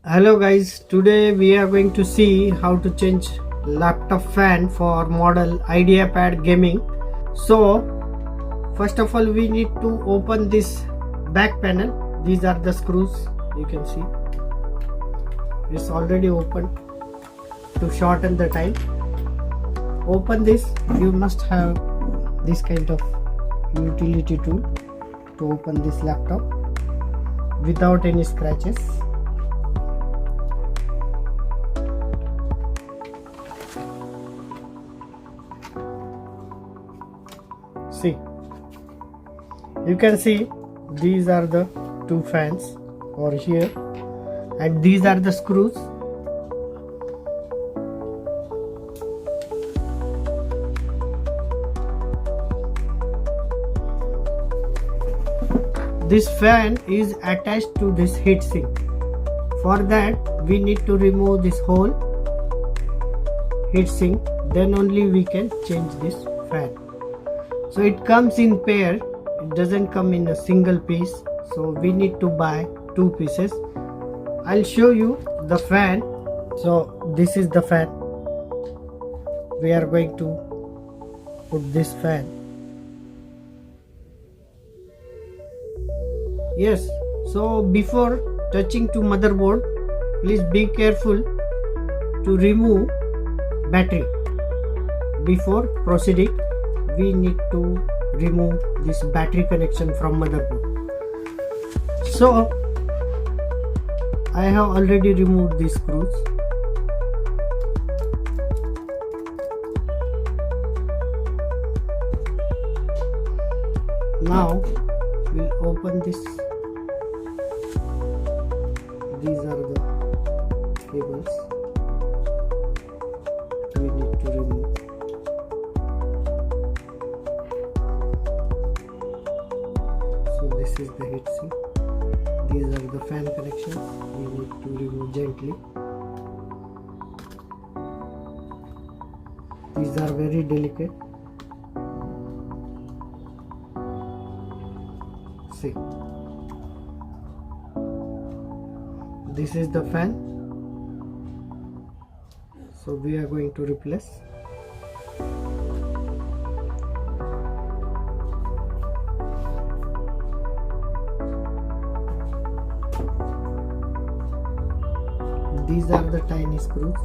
Hello guys, today we are going to see how to change laptop fan for model IdeaPad Gaming. So first of all we need to open this back panel. These are the screws, you can see it's already open. To shorten the time, open this. You must have this kind of utility tool to open this laptop without any scratches. See, you can see these are the two fans over here, and these are the screws. This fan is attached to this heatsink. For that we need to remove this whole heatsink, then only we can change this fan. So it comes in pair, it doesn't come in a single piece, so we need to buy two pieces. I'll show you the fan. So this is the fan. We are going to put this fan. Yes, so before touching to motherboard, please be careful to remove battery. Before proceeding, we need to remove this battery connection from motherboard. So I have already removed these screws. Now we'll open this. These are the cables we need to remove. So this is the heatsink. These are the fan connections we need to remove gently. These are very delicate. See, this is the fan, so we are going to replace. These are the tiny screws.